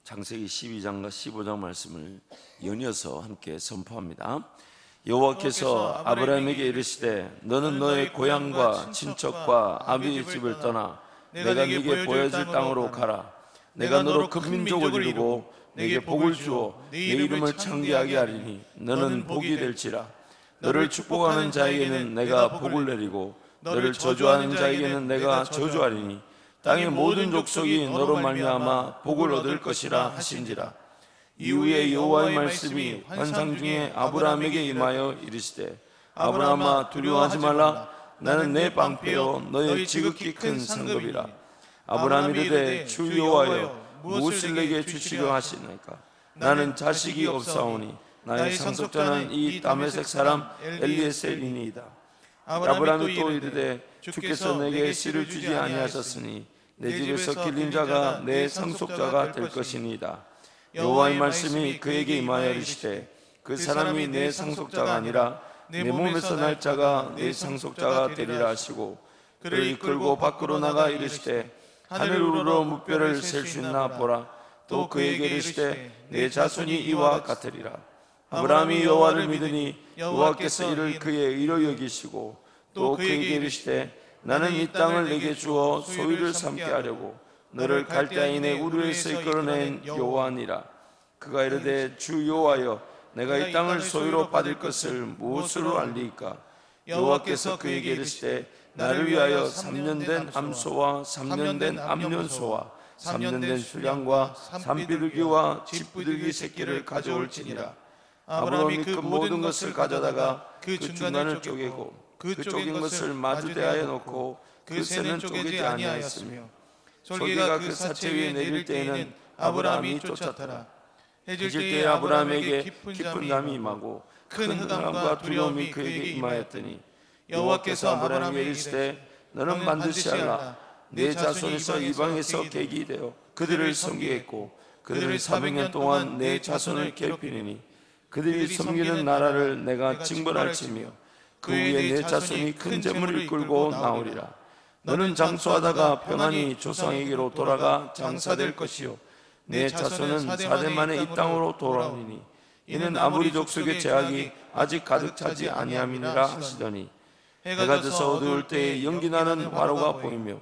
창세기 12장과 15장 말씀을 연이어서 함께 선포합니다. 여호와께서 아브라함에게 이르시되 너는 너의 고향과 친척과 아비의 집을 떠나 내가 네게 보여줄 땅으로 가라. 내가 너로 큰 민족을 이루고 네게 복을 주어 네 이름을 창대하게 하리니 너는 복이 될지라. 너를 축복하는 자에게는 내가 복을 내리고 너를 저주하는 자에게는 내가 저주하리니 땅의 모든 족속이 너로 말미암아 복을 얻을 것이라 하신지라. 이후에 여호와의 말씀이 환상 중에 아브라함에게 임하여 이르시되 아브라함아 두려워하지 말라. 나는 내 방패요 너의 지극히 큰 상급이라. 아브라함이 이르되 주 여호와여 무엇을 내게 주시려 하시나이까. 나는 자식이 없사오니 나의 상속자는 이 다메섹 사람 엘리에셀이니이다. 아브라함이 또 이르되 주께서 내게 씨를 주지 아니하셨으니 내 집에서 길린 자가 내 상속자가 될 것이니이다. 여호와의 말씀이 그에게 임하여 이르시되 그 사람이 내 상속자가 아니라 내 몸에서 날 자가 내 상속자가 되리라 하시고 그를 이끌고 밖으로 나가 이르시되 하늘으로 무뼈를 셀 수 있나 보라. 또 그에게 이르시되 내 자손이 이와 같으리라. 아브라함이 여호와를 믿으니 여호와께서 이를 그의 의로 여기시고 또 그에게 이르시되 나는 이 땅을 내게 주어 소유를 삼게 하려고 너를 갈대아인의 우르에서 이끌어낸 여호와니라. 그가 이르되 주 여호와여 내가 이 땅을 소유로 받을 것을 무엇으로 알리이까. 여호와께서 그에게 이르시되 나를 위하여 3년 된 암소와 3년 된 암년소와 3년 된 수량과 산비둘기와 집비둘기 새끼를 가져올지니라. 아브라함이 그 모든 것을 가져다가 그 중간을 쪼개고 그 쪼갠 것을 마주 대하여 놓고 그 새는 쪼개지 아니하였으며 솔개가 그 사체 위에 내릴 때에는 아브라함이 쫓았더라. 해질 때에 아브라함에게 깊은 담이 임하고 큰 흑암과 두려움이 그에게 임하였더니 여호와께서 아브라함에게 이르시되 너는 반드시 알라. 내 자손에서 이방에서 객이 되어 그들을 섬기겠고 그들을 400년 동안 내 자손을 괴롭히리니 그들이 섬기는 나라를 내가 징벌할지며 그 위에 내 자손이 큰 재물을 이끌고 나오리라. 너는 장수하다가 평안히 조상에게로 돌아가 장사될 것이요 내 자손은 4대 만에 이 땅으로 돌아오리니 이는 아무리 족속의 제약이 아직 가득 차지 아니함이니라 하시더니 해가 져서 어두울 때에 연기나는 화로가 보이며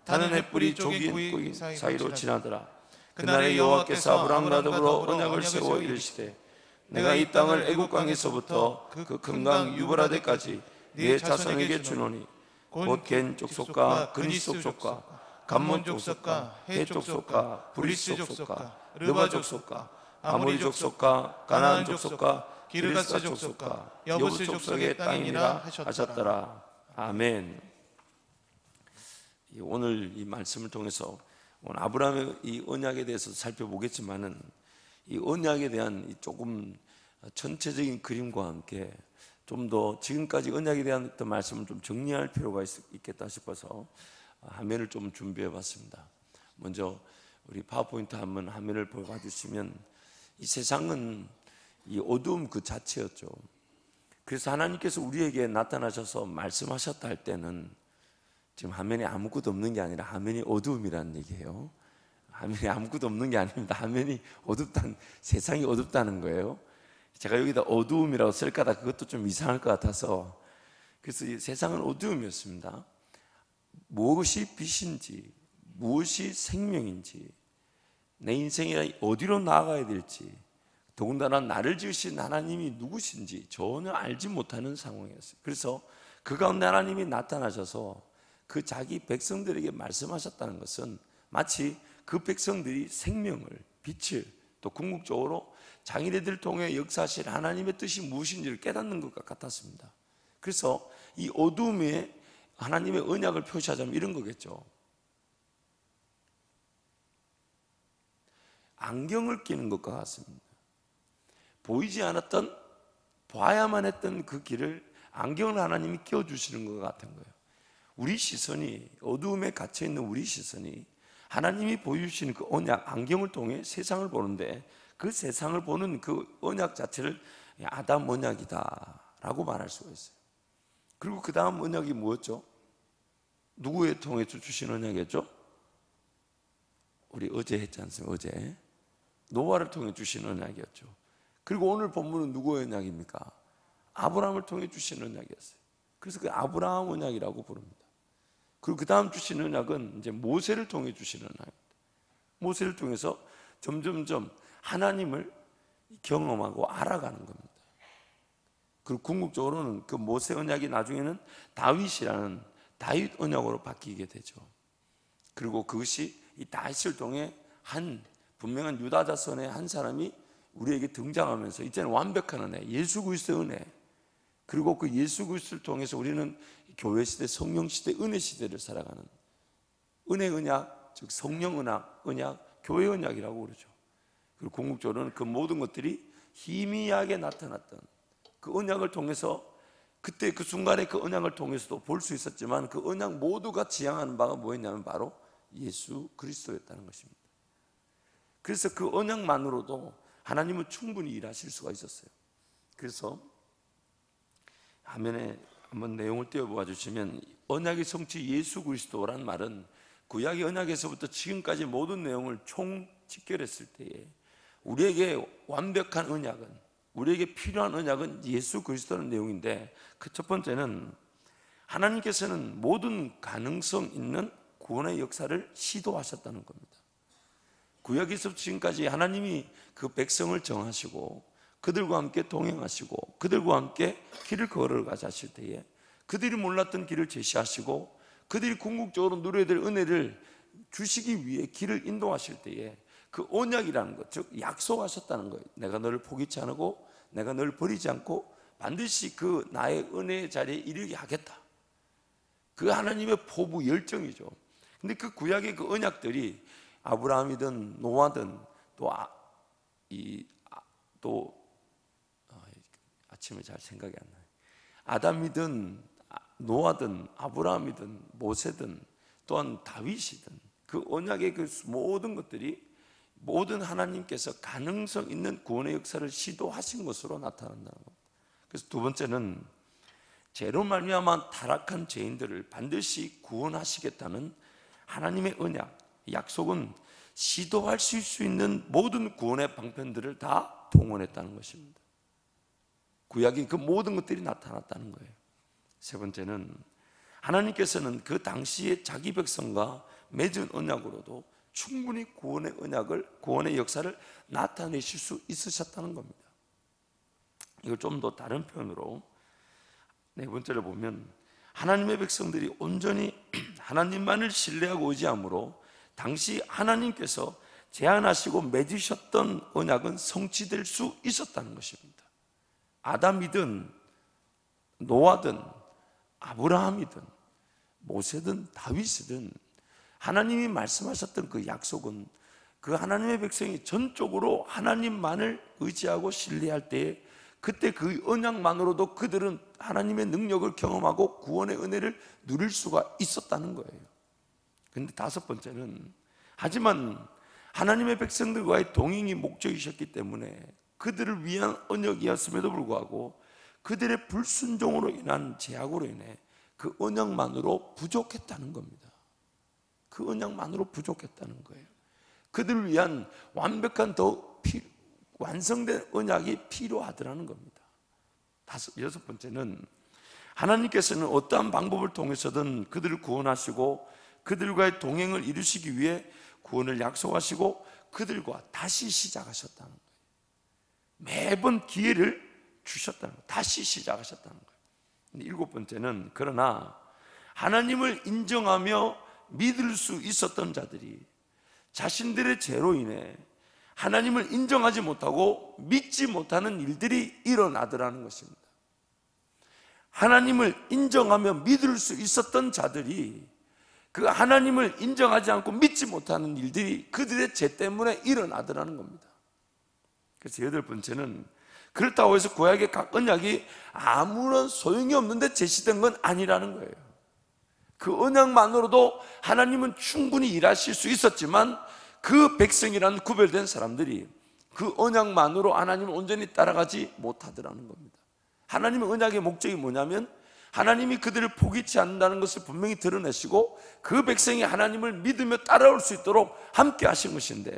타는 햇불이 조긴 사이로 지나더라. 그날에 여호와께서 아브라함과 더불어 언약을 세워 이르시되 내가 이 땅을 애굽 강에서부터 그 큰 강 유브라데까지 네 자손에게 주노니 곧 겐 족속과 그니스 족속과 감몬 족속과 헷 족속과 브리스 족속과 르바 족속과 아모리 족속과 가나안 족속과 기르가스 족속과 여부스 족속의 땅이니라 하셨더라. 아멘. 오늘 이 말씀을 통해서 오늘 아브라함의 이 언약에 대해서 살펴보겠지만은 이 언약에 대한 조금 전체적인 그림과 함께 좀 더 지금까지 언약에 대한 어떤 말씀을 좀 정리할 필요가 있겠다 싶어서 화면을 좀 준비해 봤습니다. 먼저 우리 파워포인트 한번 화면을 봐주시면 이 세상은 이 어두움 그 자체였죠. 그래서 하나님께서 우리에게 나타나셔서 말씀하셨다 할 때는 지금 화면에 아무것도 없는 게 아니라 화면이 어두움이라는 얘기예요. 화면이 아무것도 없는 게 아닙니다. 화면이 어둡다는, 세상이 어둡다는 거예요. 제가 여기다 어두움이라고 쓸까다 그것도 좀 이상할 것 같아서 그래서 이 세상은 어두움이었습니다. 무엇이 빛인지 무엇이 생명인지 내 인생이 어디로 나아가야 될지 더군다나 나를 지으신 하나님이 누구신지 전혀 알지 못하는 상황이었어요. 그래서 그 가운데 하나님이 나타나셔서 그 자기 백성들에게 말씀하셨다는 것은 마치 그 백성들이 생명을, 빛을 또 궁극적으로 장인애들을 통해 역사하실 하나님의 뜻이 무엇인지를 깨닫는 것과 같았습니다. 그래서 이 어둠에 하나님의 언약을 표시하자면 이런 거겠죠. 안경을 끼는 것과 같습니다. 보이지 않았던, 봐야만 했던 그 길을 안경을 하나님이 끼워주시는 것 같은 거예요. 우리 시선이, 어두움에 갇혀있는 우리 시선이 하나님이 보여주시는 그 언약, 안경을 통해 세상을 보는데 그 세상을 보는 그 언약 자체를 아담 언약이다 라고 말할 수가 있어요. 그리고 그 다음 언약이 뭐였죠? 누구에 통해서 주신 언약이었죠? 우리 어제 했지 않습니까? 어제 노아를 통해 주신 언약이었죠. 그리고 오늘 본문은 누구의 언약입니까? 아브라함을 통해 주신 언약이었어요. 그래서 그 아브라함 언약이라고 부릅니다. 그리고 그 다음 주신 언약은 이제 모세를 통해 주신 언약입니다. 모세를 통해서 점점점 하나님을 경험하고 알아가는 겁니다. 그리고 궁극적으로는 그 모세 언약이 나중에는 다윗이라는 다윗 언약으로 바뀌게 되죠. 그리고 그것이 이 다윗을 통해 한 분명한 유다 자손의 한 사람이 우리에게 등장하면서 이제는 완벽한 은혜, 예수 그리스도의 은혜, 그리고 그 예수 그리스도를 통해서 우리는 교회 시대, 성령 시대, 은혜 시대를 살아가는 은혜 언약, 즉 성령 언약, 교회 언약이라고 그러죠. 그리고 궁극적으로는 그 모든 것들이 희미하게 나타났던 그 언약을 통해서, 그때 그 순간에 그 언약을 통해서도 볼 수 있었지만 그 언약 모두가 지향하는 바가 뭐였냐면 바로 예수 그리스도였다는 것입니다. 그래서 그 언약만으로도 하나님은 충분히 일하실 수가 있었어요. 그래서 화면에 한번 내용을 띄워보아 주시면, 언약의 성취 예수 그리스도란 말은 구약의 언약에서부터 지금까지 모든 내용을 총 직결했을 때에 우리에게 완벽한 언약은, 우리에게 필요한 언약은 예수 그리스도라는 내용인데, 그 첫 번째는 하나님께서는 모든 가능성 있는 구원의 역사를 시도하셨다는 겁니다. 구약에서 지금까지 하나님이 그 백성을 정하시고 그들과 함께 동행하시고 그들과 함께 길을 걸어가자 하실 때에 그들이 몰랐던 길을 제시하시고 그들이 궁극적으로 누려야 될 은혜를 주시기 위해 길을 인도하실 때에 그 언약이라는 것, 즉 약속하셨다는 거예요. 내가 너를 포기치 않고 내가 너를 버리지 않고 반드시 그 나의 은혜의 자리에 이르게 하겠다. 그 하나님의 포부 열정이죠. 근데 그 구약의 그 언약들이 아브라함이든 노아든 아침에 잘 생각이 안 나요. 아담이든 노아든 아브라함이든 모세든 또한 다윗이든 그 언약의 그 모든 것들이 모든 하나님께서 가능성 있는 구원의 역사를 시도하신 것으로 나타난다는 겁니다. 그래서 두 번째는 죄로 말미암아 타락한 죄인들을 반드시 구원하시겠다는 하나님의 언약, 약속은 시도하실 수 있는 모든 구원의 방편들을 다 동원했다는 것입니다. 구약의 그 모든 것들이 나타났다는 거예요. 세 번째는 하나님께서는 그 당시에 자기 백성과 맺은 언약으로도 충분히 구원의 언약을, 구원의 역사를 나타내실 수 있으셨다는 겁니다. 이걸 좀 더 다른 표현으로 네 번째를 보면, 하나님의 백성들이 온전히 하나님만을 신뢰하고 의지함으로 당시 하나님께서 제안하시고 맺으셨던 언약은 성취될 수 있었다는 것입니다. 아담이든 노아든 아브라함이든 모세든 다윗이든 하나님이 말씀하셨던 그 약속은 그 하나님의 백성이 전적으로 하나님만을 의지하고 신뢰할 때에 그때 그 언약만으로도 그들은 하나님의 능력을 경험하고 구원의 은혜를 누릴 수가 있었다는 거예요. 그런데 다섯 번째는, 하지만 하나님의 백성들과의 동행이 목적이셨기 때문에 그들을 위한 언약이었음에도 불구하고 그들의 불순종으로 인한 제약으로 인해 그 언약만으로 부족했다는 겁니다. 그 언약만으로 부족했다는 거예요. 그들을 위한 완벽한 완성된 언약이 필요하더라는 겁니다. 여섯 번째는 하나님께서는 어떠한 방법을 통해서든 그들을 구원하시고 그들과의 동행을 이루시기 위해 구원을 약속하시고 그들과 다시 시작하셨다는 거예요. 매번 기회를 주셨다는 거예요. 다시 시작하셨다는 거예요. 일곱 번째는, 그러나 하나님을 인정하며 믿을 수 있었던 자들이 자신들의 죄로 인해 하나님을 인정하지 못하고 믿지 못하는 일들이 일어나더라는 것입니다. 하나님을 인정하며 믿을 수 있었던 자들이 그 하나님을 인정하지 않고 믿지 못하는 일들이 그들의 죄 때문에 일어나더라는 겁니다. 그래서 여덟 번째는, 그렇다고 해서 구약의 각 언약이 아무런 소용이 없는데 제시된 건 아니라는 거예요. 그 언약만으로도 하나님은 충분히 일하실 수 있었지만 그 백성이라는 구별된 사람들이 그 언약만으로 하나님을 온전히 따라가지 못하더라는 겁니다. 하나님의 언약의 목적이 뭐냐면 하나님이 그들을 포기치 않는다는 것을 분명히 드러내시고 그 백성이 하나님을 믿으며 따라올 수 있도록 함께 하신 것인데,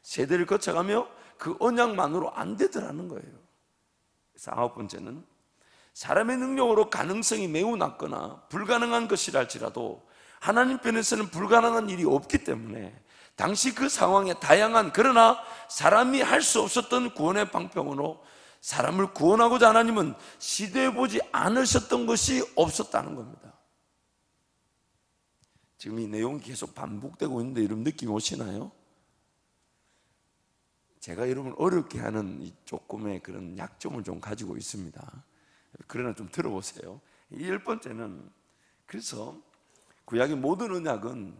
세대를 거쳐가며 그 언약만으로 안 되더라는 거예요. 그래서 아홉 번째는 사람의 능력으로 가능성이 매우 낮거나 불가능한 것이라 할지라도 하나님 편에서는 불가능한 일이 없기 때문에 당시 그 상황에 다양한, 그러나 사람이 할 수 없었던 구원의 방법으로 사람을 구원하고자 하나님은 시도해보지 않으셨던 것이 없었다는 겁니다. 지금 이 내용이 계속 반복되고 있는데 여러분 느낌 오시나요? 제가 여러분 어렵게 하는 이 조금의 그런 약점을 좀 가지고 있습니다. 그러나 좀 들어보세요. 이 열 번째는, 그래서 구약의 모든 언약은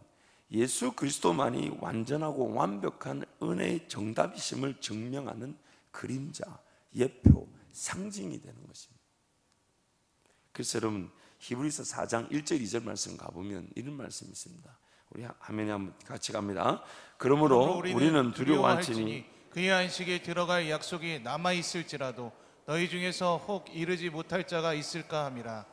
예수 그리스도만이 완전하고 완벽한 은혜의 정답이심을 증명하는 그림자, 예표, 상징이 되는 것입니다. 그래서 여러분 히브리서 4장 1절 2절 말씀 가보면 이런 말씀이 있습니다. 우리 화면에 한번 같이 갑니다. 그러므로 우리는 두려워할지니 그의 안식에 들어갈 약속이 남아있을지라도 너희 중에서 혹 이르지 못할 자가 있을까 함이라.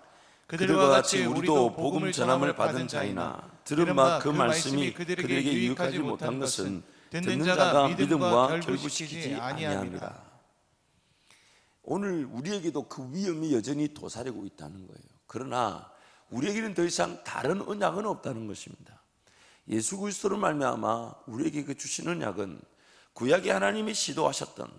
그들과 같이 우리도 복음을 전함을 받은 자이나 들은 바 그 말씀이 그들에게 유익하지 못한 것은 듣는 자가 믿음과 결부시키지 아니함이라. 오늘 우리에게도 그 위험이 여전히 도사리고 있다는 거예요. 그러나 우리에게는 더 이상 다른 언약은 없다는 것입니다. 예수 그리스도로 말미암아 우리에게 그 주신 언약은 구약의 하나님이 시도하셨던,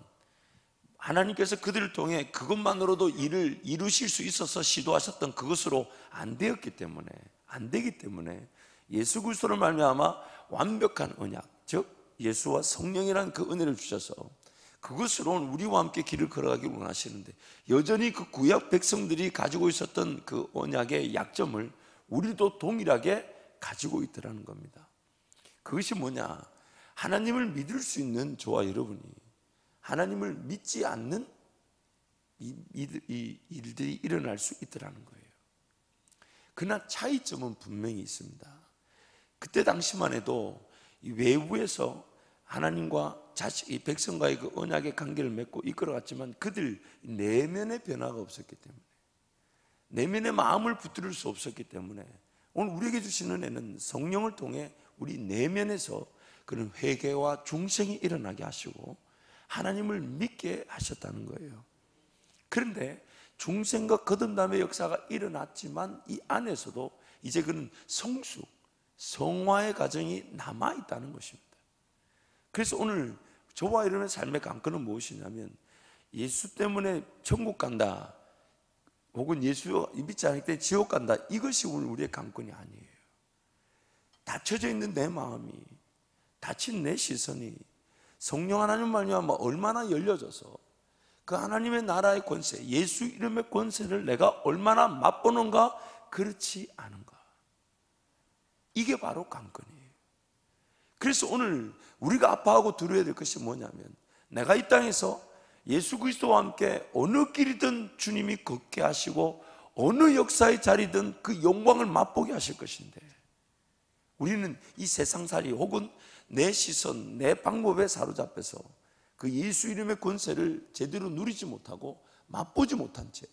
하나님께서 그들을 통해 그것만으로도 일을 이루실 수 있어서 시도하셨던 그것으로 안 되기 때문에 예수 그리스도로 말미암아 완벽한 언약, 즉 예수와 성령이라는 그 은혜를 주셔서 그것으로 우리와 함께 길을 걸어가기를 원하시는데, 여전히 그 구약 백성들이 가지고 있었던 그 언약의 약점을 우리도 동일하게 가지고 있더라는 겁니다. 그것이 뭐냐? 하나님을 믿을 수 있는 저와 여러분이 하나님을 믿지 않는 이 일들이 일어날 수 있더라는 거예요. 그러나 차이점은 분명히 있습니다. 그때 당시만 해도 이 외부에서 하나님과 이 백성과의 그 언약의 관계를 맺고 이끌어갔지만 그들 내면의 변화가 없었기 때문에, 내면의 마음을 붙들 수 없었기 때문에 오늘 우리에게 주시는 은혜는 성령을 통해 우리 내면에서 그런 회개와 중생이 일어나게 하시고 하나님을 믿게 하셨다는 거예요. 그런데 중생과 거듭남의 역사가 일어났지만 이 안에서도 이제 그런 성숙, 성화의 과정이 남아있다는 것입니다. 그래서 오늘 저와 여러분의 삶의 관건은 무엇이냐면, 예수 때문에 천국 간다, 혹은 예수 믿지 않을 때 지옥 간다, 이것이 오늘 우리의 관건이 아니에요. 닫혀져 있는 내 마음이, 닫힌 내 시선이 성령 하나님 말미암아 얼마나 열려져서 그 하나님의 나라의 권세, 예수 이름의 권세를 내가 얼마나 맛보는가, 그렇지 않은가, 이게 바로 관건이에요. 그래서 오늘 우리가 아파하고 두려워야 될 것이 뭐냐면, 내가 이 땅에서 예수 그리스도와 함께 어느 길이든 주님이 걷게 하시고 어느 역사의 자리든 그 영광을 맛보게 하실 것인데, 우리는 이 세상살이 혹은 내 시선, 내 방법에 사로잡혀서 그 예수 이름의 권세를 제대로 누리지 못하고 맛보지 못한 채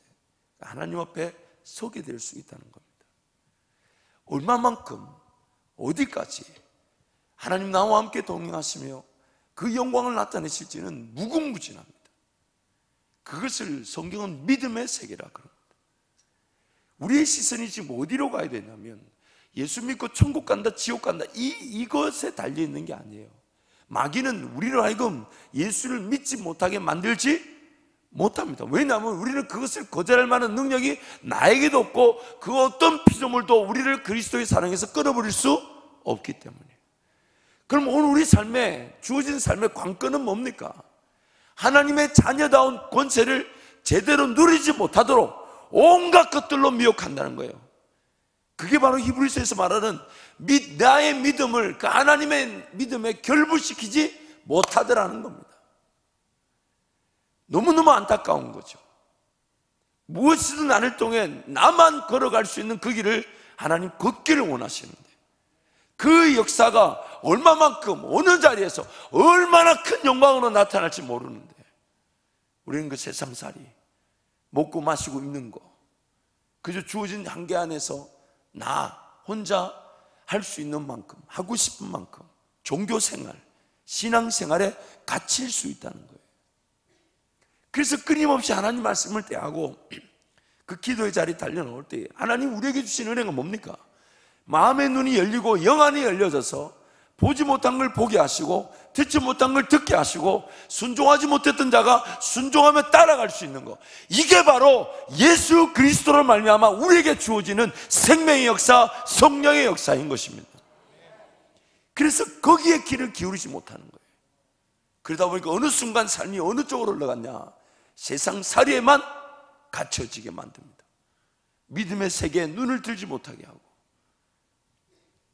하나님 앞에 서게 될 수 있다는 겁니다. 얼마만큼, 어디까지 하나님 나와 함께 동행하시며 그 영광을 나타내실지는 무궁무진합니다. 그것을 성경은 믿음의 세계라 그럽니다. 우리의 시선이 지금 어디로 가야 되냐면, 예수 믿고 천국 간다, 지옥 간다, 이것에 달려있는 게 아니에요. 마귀는 우리를 하여금 예수를 믿지 못하게 만들지 못합니다. 왜냐하면 우리는 그것을 거절할 만한 능력이 나에게도 없고 그 어떤 피조물도 우리를 그리스도의 사랑에서 끌어버릴 수 없기 때문에. 그럼 오늘 우리 삶에 주어진 삶의 관건은 뭡니까? 하나님의 자녀다운 권세를 제대로 누리지 못하도록 온갖 것들로 미혹한다는 거예요. 그게 바로 히브리서에서 말하는 나의 믿음을 그 하나님의 믿음에 결부시키지 못하더라는 겁니다. 너무너무 안타까운 거죠. 무엇이든 나를 통해 나만 걸어갈 수 있는 그 길을 하나님 걷기를 원하시는데, 그 역사가 얼마만큼 어느 자리에서 얼마나 큰 영광으로 나타날지 모르는데, 우리는 그 세상살이, 먹고 마시고 입는 거, 그저 주어진 한계 안에서 나 혼자 할 수 있는 만큼, 하고 싶은 만큼 종교생활, 신앙생활에 갇힐 수 있다는 거예요. 그래서 끊임없이 하나님 말씀을 대하고 그 기도의 자리에 달려나올 때 하나님 우리에게 주신 은혜가 뭡니까? 마음의 눈이 열리고 영안이 열려져서 보지 못한 걸 보게 하시고 듣지 못한 걸 듣게 하시고 순종하지 못했던 자가 순종하며 따라갈 수 있는 것, 이게 바로 예수 그리스도로 말미암아 우리에게 주어지는 생명의 역사, 성령의 역사인 것입니다. 그래서 거기에 귀를 기울이지 못하는 거예요. 그러다 보니까 어느 순간 삶이 어느 쪽으로 흘러갔냐, 세상 살이에만 갇혀지게 만듭니다. 믿음의 세계에 눈을 들지 못하게 하고,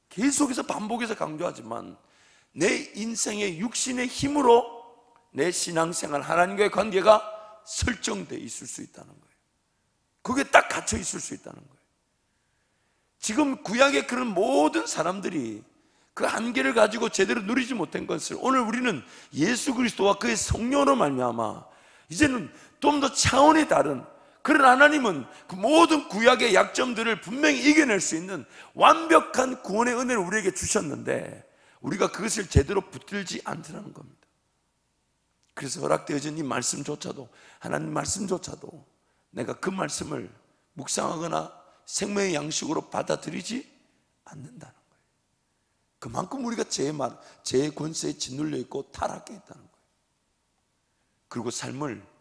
계속해서 반복해서 강조하지만 내 인생의 육신의 힘으로 내 신앙생활, 하나님과의 관계가 설정되어 있을 수 있다는 거예요. 거기에 딱 갇혀 있을 수 있다는 거예요. 지금 구약의 그런 모든 사람들이 그 한계를 가지고 제대로 누리지 못한 것을 오늘 우리는 예수 그리스도와 그의 성령으로 말미암아 이제는 좀 더 차원이 다른, 그런 하나님은 그 모든 구약의 약점들을 분명히 이겨낼 수 있는 완벽한 구원의 은혜를 우리에게 주셨는데 우리가 그것을 제대로 붙들지 않더라는 겁니다. 그래서 허락되어진 이 말씀조차도, 하나님 말씀조차도 내가 그 말씀을 묵상하거나 생명의 양식으로 받아들이지 않는다는 거예요. 그만큼 우리가 죄의 권세에 짓눌려 있고 타락해 있다는 거예요. 그리고 삶을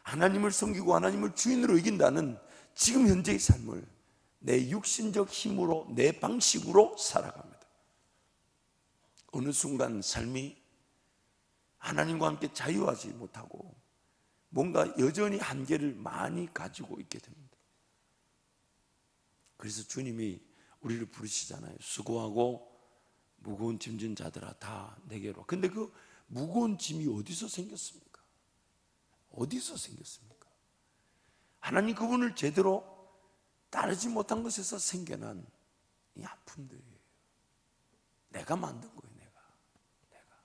하나님을 섬기고 하나님을 주인으로 이긴다는 지금 현재의 삶을 내 육신적 힘으로, 내 방식으로 살아갑니다. 어느 순간 삶이 하나님과 함께 자유하지 못하고 뭔가 여전히 한계를 많이 가지고 있게 됩니다. 그래서 주님이 우리를 부르시잖아요. 수고하고 무거운 짐진 자들아 다 내게로. 근데 그 무거운 짐이 어디서 생겼습니까? 어디서 생겼습니까? 하나님 그분을 제대로 따르지 못한 것에서 생겨난 이 아픔들이에요. 내가 만든 거예요. 내가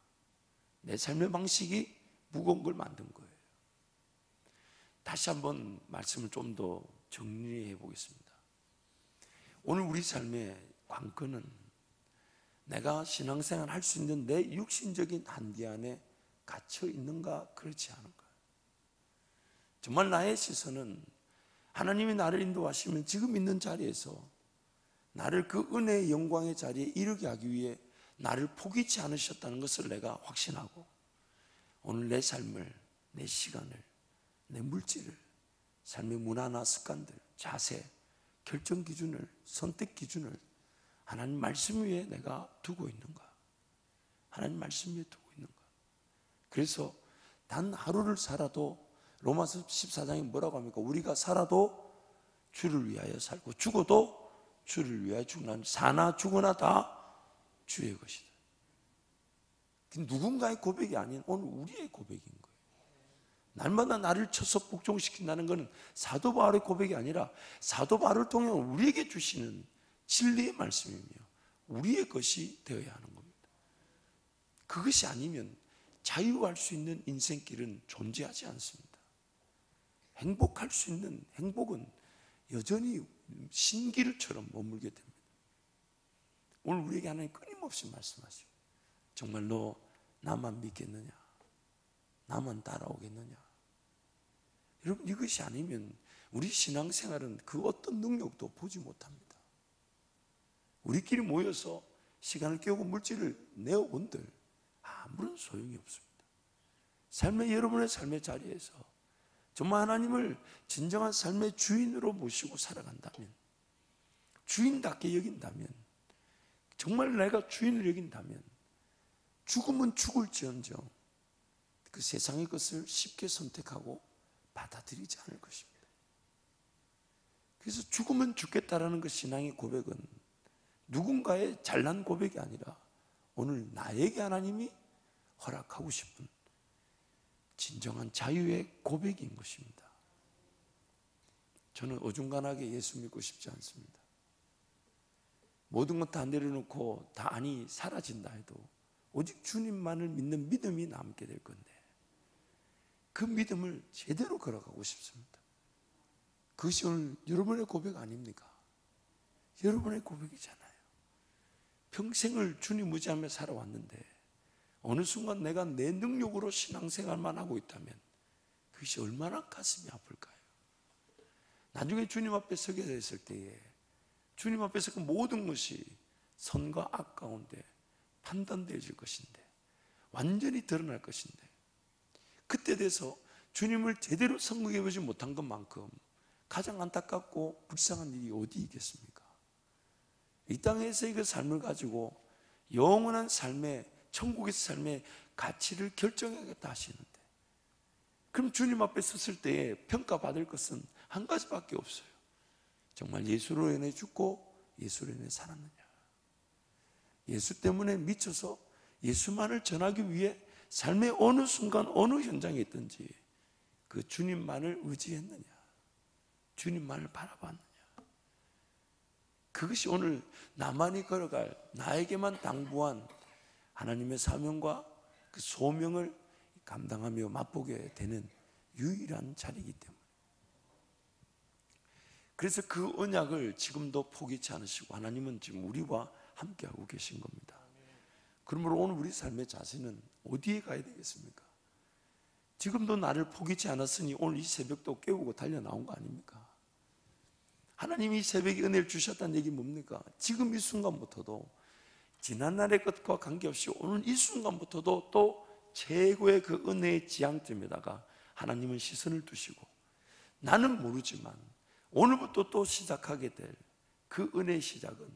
내 삶의 방식이 무거운 걸 만든 거예요. 다시 한번 말씀을 좀 더 정리해 보겠습니다. 오늘 우리 삶의 관건은 내가 신앙생활 할 수 있는 내 육신적인 한계 안에 갇혀 있는가, 그렇지 않은가. 정말 나의 시선은 하나님이 나를 인도하시면 지금 있는 자리에서 나를 그 은혜의 영광의 자리에 이르게 하기 위해 나를 포기치 않으셨다는 것을 내가 확신하고 오늘 내 삶을, 내 시간을, 내 물질을, 삶의 문화나 습관들, 자세, 결정 기준을, 선택 기준을 하나님 말씀 위에 내가 두고 있는가? 하나님 말씀 위에 두고 있는가? 그래서 단 하루를 살아도 로마서 14장에 뭐라고 합니까? 우리가 살아도 주를 위하여 살고 죽어도 주를 위하여 죽는, 사나 죽으나 다 주의 것이다. 누군가의 고백이 아닌 오늘 우리의 고백인 거예요. 날마다 나를 쳐서 복종시킨다는 것은 사도 바울의 고백이 아니라 사도 바울을 통해 우리에게 주시는 진리의 말씀이며 우리의 것이 되어야 하는 겁니다. 그것이 아니면 자유할 수 있는 인생길은 존재하지 않습니다. 행복할 수 있는 행복은 여전히 신기루처럼 머물게 됩니다. 오늘 우리에게 하나님 끊임없이 말씀하시고 정말 너 나만 믿겠느냐? 나만 따라오겠느냐? 여러분 이것이 아니면 우리 신앙생활은 그 어떤 능력도 보지 못합니다. 우리끼리 모여서 시간을 깨우고 물질을 내어본들 아무런 소용이 없습니다. 여러분의 삶의 자리에서 정말 하나님을 진정한 삶의 주인으로 모시고 살아간다면, 주인답게 여긴다면, 정말 내가 주인을 여긴다면 죽으면 죽을지언정 그 세상의 것을 쉽게 선택하고 받아들이지 않을 것입니다. 그래서 죽으면 죽겠다라는 그 신앙의 고백은 누군가의 잘난 고백이 아니라 오늘 나에게 하나님이 허락하고 싶은 진정한 자유의 고백인 것입니다. 저는 어중간하게 예수 믿고 싶지 않습니다. 모든 것 다 내려놓고 다 안이 사라진다 해도 오직 주님만을 믿는 믿음이 남게 될 건데 그 믿음을 제대로 걸어가고 싶습니다. 그것이 오늘 여러분의 고백 아닙니까? 여러분의 고백이잖아요. 평생을 주님 의지하며 살아왔는데 어느 순간 내가 내 능력으로 신앙생활만 하고 있다면 그것이 얼마나 가슴이 아플까요? 나중에 주님 앞에 서게 됐을 때에 주님 앞에서 그 모든 것이 선과 악 가운데 판단되어질 것인데, 완전히 드러날 것인데, 그때 돼서 주님을 제대로 섬기게 보지 못한 것만큼 가장 안타깝고 불쌍한 일이 어디 있겠습니까? 이 땅에서의 그 삶을 가지고 영원한 삶의, 천국에서 삶의 가치를 결정하겠다 하시는데, 그럼 주님 앞에 섰을 때에 평가받을 것은 한 가지밖에 없어요. 정말 예수로 인해 죽고 예수로 인해 살았느냐, 예수 때문에 미쳐서 예수만을 전하기 위해 삶의 어느 순간 어느 현장에 있든지 그 주님만을 의지했느냐, 주님만을 바라봤느냐, 그것이 오늘 나만이 걸어갈, 나에게만 당부한 하나님의 사명과 그 소명을 감당하며 맛보게 되는 유일한 자리이기 때문에, 그래서 그 언약을 지금도 포기치 않으시고 하나님은 지금 우리와 함께하고 계신 겁니다. 그러므로 오늘 우리 삶의 자세는 어디에 가야 되겠습니까? 지금도 나를 포기치 않았으니 오늘 이 새벽도 깨우고 달려 나온 거 아닙니까? 하나님이 이 새벽에 은혜를 주셨다는 얘기 뭡니까? 지금 이 순간부터도, 지난날의 것과 관계없이 오늘 이 순간부터도 또 최고의 그 은혜의 지향점에다가 하나님은 시선을 두시고, 나는 모르지만 오늘부터 또 시작하게 될 그 은혜의 시작은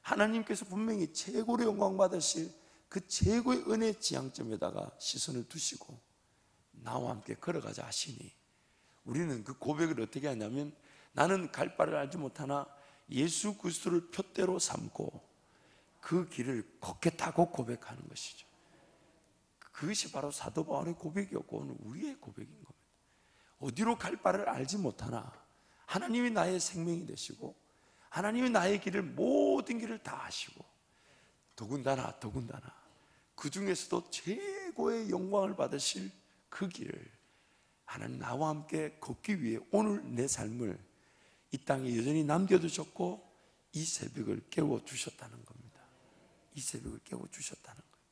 하나님께서 분명히 최고로 영광 받으실 그 최고의 은혜의 지향점에다가 시선을 두시고 나와 함께 걸어가자 하시니, 우리는 그 고백을 어떻게 하냐면, 나는 갈 바를 알지 못하나 예수 그리스도를 표대로 삼고 그 길을 걷겠다고 고백하는 것이죠. 그것이 바로 사도 바울의 고백이었고 오늘 우리의 고백인 겁니다. 어디로 갈 바를 알지 못하나 하나님이 나의 생명이 되시고 하나님이 나의 길을, 모든 길을 다 하시고, 더군다나 그 중에서도 최고의 영광을 받으실 그 길을 하나님 나와 함께 걷기 위해 오늘 내 삶을 이 땅에 여전히 남겨두셨고 이 새벽을 깨워주셨다는 겁니다. 이 새벽을 깨워주셨다는 거예요.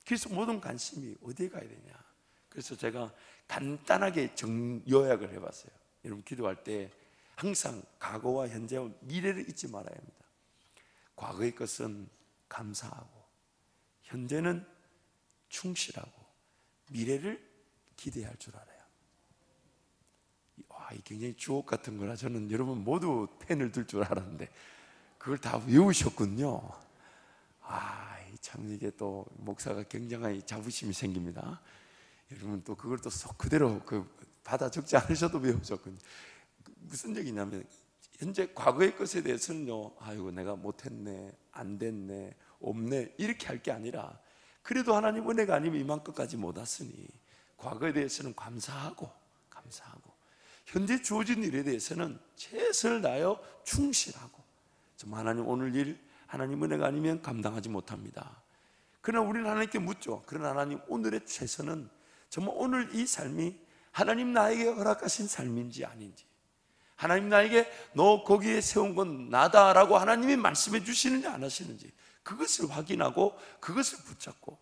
그래서 모든 관심이 어디에 가야 되냐, 그래서 제가 간단하게 요약을 해봤어요. 여러분 기도할 때 항상 과거와 현재와 미래를 잊지 말아야 합니다. 과거의 것은 감사하고, 현재는 충실하고, 미래를 기대할 줄 알아요. 와, 이 굉장히 주옥 같은 거라 저는 여러분 모두 펜을 들 줄 알았는데 그걸 다 외우셨군요. 참 이게 또 목사가 굉장히 자부심이 생깁니다. 여러분 또 그걸 또 속 그대로 받아 적지 않으셔도 외우셨군요. 무슨 얘기냐면, 현재 과거의 것에 대해서는요, 아이고 내가 못했네, 안 됐네, 없네 이렇게 할 게 아니라, 그래도 하나님 은혜가 아니면 이만큼까지 못 왔으니 과거에 대해서는 감사하고 현재 주어진 일에 대해서는 최선을 다하여 충실하고, 정말 하나님 오늘 일 하나님 은혜가 아니면 감당하지 못합니다. 그러나 우리는 하나님께 묻죠. 그러나 하나님 오늘의 최선은 정말 오늘 이 삶이 하나님 나에게 허락하신 삶인지 아닌지, 하나님 나에게 너 거기에 세운 건 나다라고 하나님이 말씀해 주시는지 안 하시는지, 그것을 확인하고 그것을 붙잡고,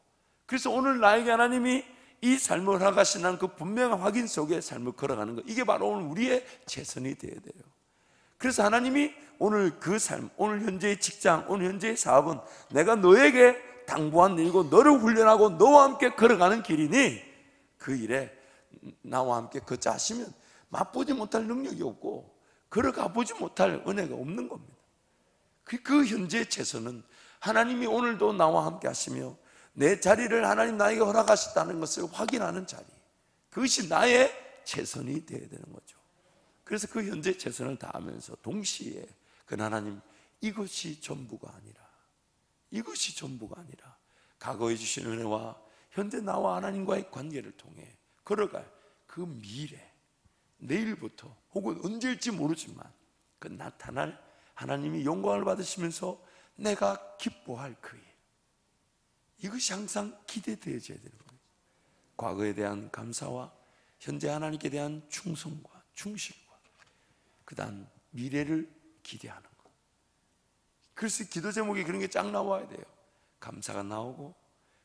그래서 오늘 나에게 하나님이 이 삶을 허락하시는 그 분명한 확인 속에 삶을 걸어가는 것, 이게 바로 오늘 우리의 최선이 되어야 돼요. 그래서 하나님이 오늘 그 삶, 오늘 현재의 직장, 오늘 현재의 사업은 내가 너에게 당부한 일이고 너를 훈련하고 너와 함께 걸어가는 길이니 그 일에 나와 함께 걷자 하시면 맛보지 못할 능력이 없고 걸어가 보지 못할 은혜가 없는 겁니다. 그 현재의 최선은 하나님이 오늘도 나와 함께 하시며 내 자리를 하나님 나에게 허락하셨다는 것을 확인하는 자리, 그것이 나의 최선이 되어야 되는 거죠. 그래서 그 현재 최선을 다하면서 동시에 그 하나님, 이것이 전부가 아니라 과거에 주신 은혜와 현재 나와 하나님과의 관계를 통해 걸어갈 그 미래, 내일부터 혹은 언제일지 모르지만 그 나타날 하나님이 영광을 받으시면서 내가 기뻐할 그 일, 이것이 항상 기대되어져야 되는 거예요. 과거에 대한 감사와 현재 하나님께 대한 충성과 충실과 그 다음 미래를 기대하는 것. 그래서 기도 제목이 그런 게 쫙 나와야 돼요. 감사가 나오고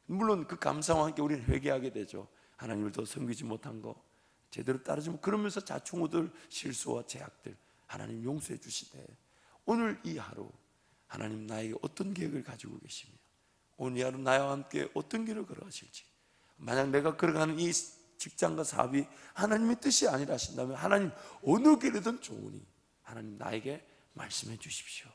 물론 그 감사와 함께 우리는 회개하게 되죠. 하나님을 더 섬기지 못한 거, 제대로 따르지 못, 그러면서 자충우들, 실수와 제약들 하나님 용서해 주시되, 오늘 이 하루 하나님 나에게 어떤 계획을 가지고 계시며 오늘 이 하루 나와 함께 어떤 길을 걸어가실지, 만약 내가 걸어가는 이 직장과 사업이 하나님의 뜻이 아니라 하신다면 하나님 어느 길이든 좋으니 하나님 나에게 말씀해 주십시오.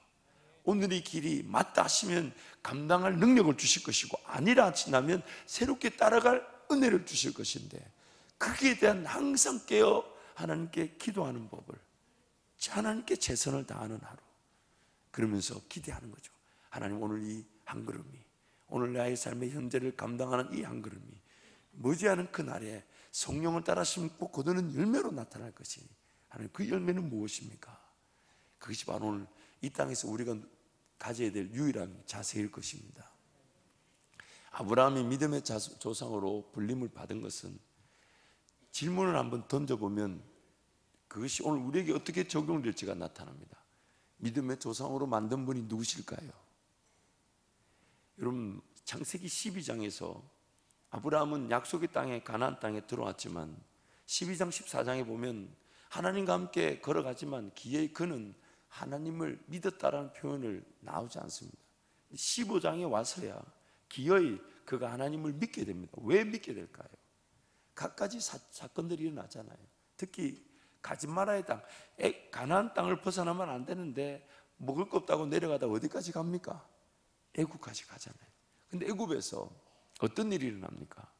오늘 이 길이 맞다 하시면 감당할 능력을 주실 것이고, 아니라 하신다면 새롭게 따라갈 은혜를 주실 것인데, 거기에 대한 항상 깨어 하나님께 기도하는 법을, 하나님께 최선을 다하는 하루, 그러면서 기대하는 거죠. 하나님 오늘 이 한 걸음이, 오늘 나의 삶의 현재를 감당하는 이 한 걸음이 머지않은 그날에 성령을 따라 심고 거두는 열매로 나타날 것이니, 하나님 그 열매는 무엇입니까? 그것이 바로 오늘 이 땅에서 우리가 가져야 될 유일한 자세일 것입니다. 아브라함이 믿음의 조상으로 불림을 받은 것은, 질문을 한번 던져보면 그것이 오늘 우리에게 어떻게 적용될지가 나타납니다. 믿음의 조상으로 만든 분이 누구실까요? 여러분, 창세기 12장에서 아브라함은 약속의 땅에, 가나안 땅에 들어왔지만 12장 14장에 보면 하나님과 함께 걸어가지만 기어이 그는 하나님을 믿었다라는 표현을 나오지 않습니다. 15장에 와서야 기어이 그가 하나님을 믿게 됩니다. 왜 믿게 될까요? 갖가지 사건들이 일어나잖아요. 특히 가짓마라의 땅, 가나안 땅을 벗어나면 안 되는데 먹을 거 없다고 내려가다 어디까지 갑니까? 애굽까지 가잖아요. 근데 애굽에서 어떤 일이 일어납니까?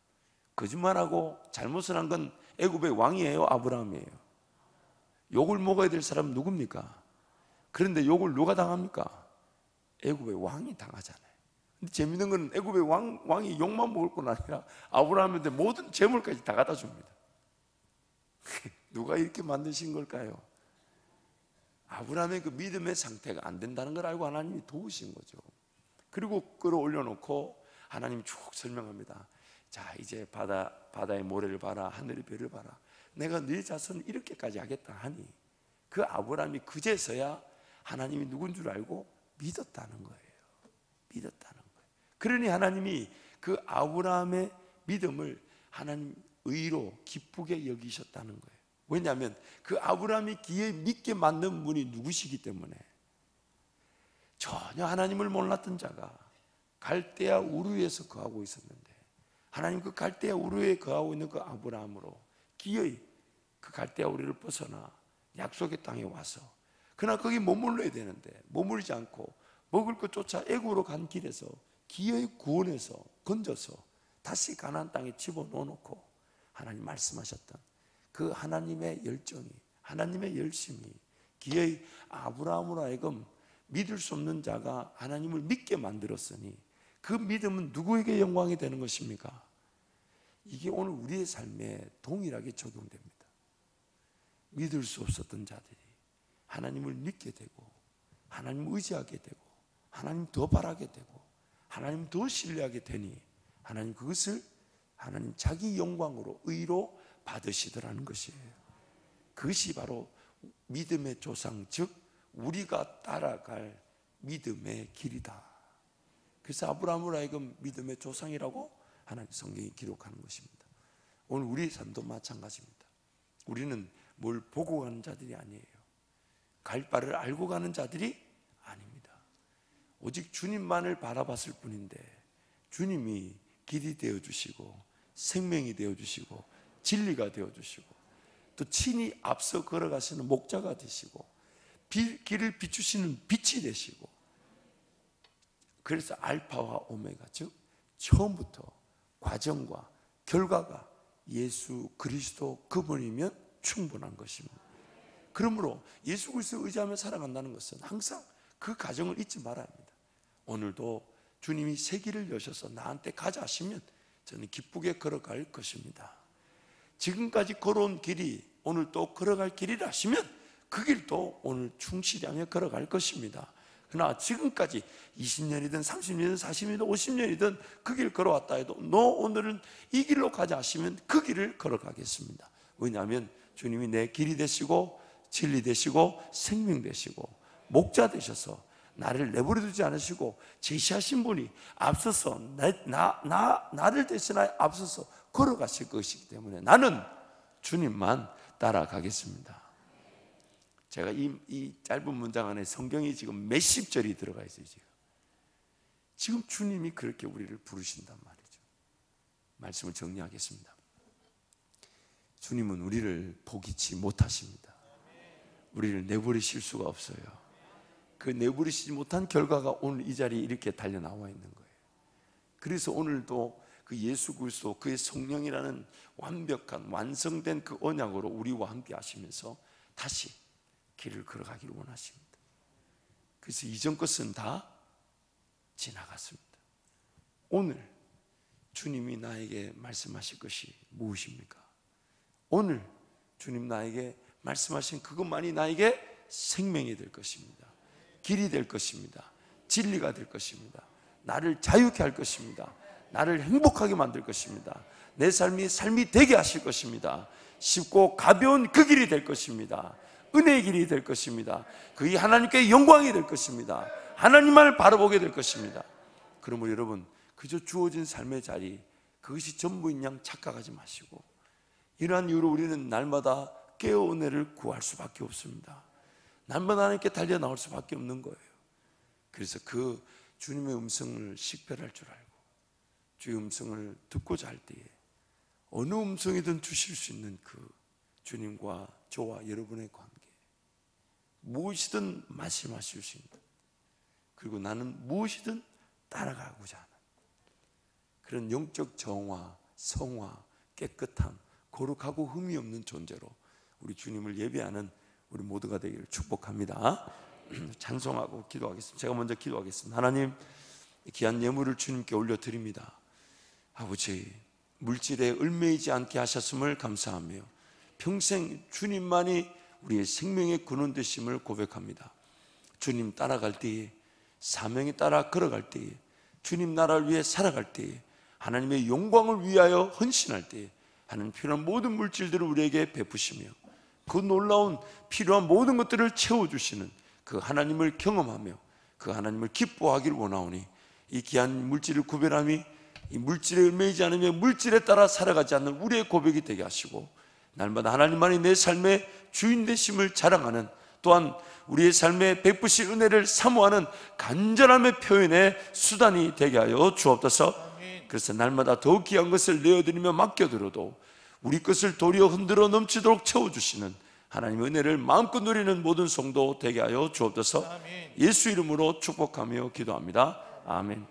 거짓말하고 잘못을 한 건 애굽의 왕이에요, 아브라함이에요? 욕을 먹어야 될 사람은 누굽니까? 그런데 욕을 누가 당합니까? 애굽의 왕이 당하잖아요. 근데 재밌는 건 애굽의 왕이 욕만 먹을 뿐 아니라 아브라함한테 모든 재물까지 다 갖다 줍니다. 누가 이렇게 만드신 걸까요? 아브라함의 그 믿음의 상태가 안 된다는 걸 알고 하나님이 도우신 거죠. 그리고 끌어올려 놓고 하나님이 쭉 설명합니다. 자, 이제 바다의 모래를 봐라, 하늘의 별을 봐라. 내가 네 자손을 이렇게까지 하겠다 하니, 그 아브라함이 그제서야 하나님이 누군 줄 알고 믿었다는 거예요. 믿었다는 거예요. 그러니 하나님이 그 아브라함의 믿음을 하나님 의로 기쁘게 여기셨다는 거예요. 왜냐하면 그 아브라함이 기어이 믿게 만든 분이 누구시기 때문에. 전혀 하나님을 몰랐던 자가 갈대아 우르에서 거하고 있었는데, 하나님 그 갈대아 우르에 거하고 있는 그 아브라함으로 기어이 그 갈대아 우르를 벗어나 약속의 땅에 와서, 그러나 거기 머물러야 되는데 머물지 않고 먹을 것 쫓아 애굽으로 간 길에서 기어이 구원해서 건져서 다시 가나안 땅에 집어넣어놓고 하나님 말씀하셨던 그 하나님의 열정이, 하나님의 열심이 기어이 아브라함으로 하여금 믿을 수 없는 자가 하나님을 믿게 만들었으니, 그 믿음은 누구에게 영광이 되는 것입니까? 이게 오늘 우리의 삶에 동일하게 적용됩니다. 믿을 수 없었던 자들이 하나님을 믿게 되고, 하나님을 의지하게 되고, 하나님 더 바라게 되고, 하나님 더 신뢰하게 되니 하나님 그것을 하나님 자기 영광으로, 의로 받으시더라는 것이에요. 그것이 바로 믿음의 조상, 즉 우리가 따라갈 믿음의 길이다. 그래서 아브라함을 하여금 믿음의 조상이라고 하나님 성경이 기록하는 것입니다. 오늘 우리의 삶도 마찬가지입니다. 우리는 뭘 보고 가는 자들이 아니에요. 갈 바를 알고 가는 자들이 아닙니다. 오직 주님만을 바라봤을 뿐인데, 주님이 길이 되어주시고 생명이 되어주시고 진리가 되어주시고 또 친히 앞서 걸어가시는 목자가 되시고 길을 비추시는 빛이 되시고, 그래서 알파와 오메가, 즉 처음부터 과정과 결과가 예수 그리스도 그분이면 충분한 것입니다. 그러므로 예수 그리스도를 의지하며 살아간다는 것은 항상 그 과정을 잊지 말아야 합니다. 오늘도 주님이 새 길을 여셔서 나한테 가자 하시면 저는 기쁘게 걸어갈 것입니다. 지금까지 걸어온 길이 오늘 또 걸어갈 길이라 하시면 그 길도 오늘 충실히 하며 걸어갈 것입니다. 그러나 지금까지 20년이든 30년이든 40년이든 50년이든 그 길 걸어왔다 해도 너 오늘은 이 길로 가자 하시면 그 길을 걸어가겠습니다. 왜냐하면 주님이 내 길이 되시고 진리 되시고 생명 되시고 목자 되셔서 나를 내버려 두지 않으시고 제시하신 분이 앞서서 나를 대신하여 앞서서 걸어가실 것이기 때문에 나는 주님만 따라가겠습니다. 제가 이 짧은 문장 안에 성경이 지금 몇십 절이 들어가 있어요. 지금 주님이 그렇게 우리를 부르신단 말이죠. 말씀을 정리하겠습니다. 주님은 우리를 포기치 못하십니다. 우리를 내버리실 수가 없어요. 그 내버리시지 못한 결과가 오늘 이 자리에 이렇게 달려 나와 있는 거예요. 그래서 오늘도 그 예수 그리스도 그의 성령이라는 완벽한 완성된 그 언약으로 우리와 함께 하시면서 다시 길을 걸어가기를 원하십니다. 그래서 이전 것은 다 지나갔습니다. 오늘 주님이 나에게 말씀하실 것이 무엇입니까? 오늘 주님 나에게 말씀하신 그것만이 나에게 생명이 될 것입니다. 길이 될 것입니다. 진리가 될 것입니다. 나를 자유케 할 것입니다. 나를 행복하게 만들 것입니다. 내 삶이 되게 하실 것입니다. 쉽고 가벼운 그 길이 될 것입니다. 은혜의 길이 될 것입니다. 그게 하나님께 영광이 될 것입니다. 하나님만을 바라보게 될 것입니다. 그러므로 여러분, 그저 주어진 삶의 자리, 그것이 전부인 양 착각하지 마시고, 이러한 이유로 우리는 날마다 깨어 은혜를 구할 수밖에 없습니다. 날마다 하나님께 달려 나올 수밖에 없는 거예요. 그래서 그 주님의 음성을 식별할 줄 알고 주의 음성을 듣고자 할 때에 어느 음성이든 주실 수 있는 그 주님과 저와 여러분의 관계, 무엇이든 말씀하실 수 있는, 그리고 나는 무엇이든 따라가고자 하는 그런 영적 정화, 성화, 깨끗함, 거룩하고 흠이 없는 존재로 우리 주님을 예배하는 우리 모두가 되기를 축복합니다. 찬송하고 기도하겠습니다. 제가 먼저 기도하겠습니다. 하나님, 귀한 예물을 주님께 올려드립니다. 아버지, 물질에 얽매이지 않게 하셨음을 감사하며 평생 주님만이 우리의 생명의 근원 되심을 고백합니다. 주님 따라갈 때에, 사명에 따라 걸어갈 때에, 주님 나라를 위해 살아갈 때에, 하나님의 영광을 위하여 헌신할 때에 하나님 필요한 모든 물질들을 우리에게 베푸시며 그 놀라운 필요한 모든 것들을 채워주시는 그 하나님을 경험하며 그 하나님을 기뻐하기를 원하오니, 이 귀한 물질을 구별함이 이 물질에 얽매이지 않으며 물질에 따라 살아가지 않는 우리의 고백이 되게 하시고, 날마다 하나님만이 내 삶의 주인 되심을 자랑하는, 또한 우리의 삶에 베푸실 은혜를 사모하는 간절함의 표현의 수단이 되게 하여 주옵소서. 그래서 날마다 더 귀한 것을 내어드리며 맡겨드려도 우리 것을 도리어 흔들어 넘치도록 채워주시는 하나님의 은혜를 마음껏 누리는 모든 성도 되게 하여 주옵소서. 예수 이름으로 축복하며 기도합니다. 아멘.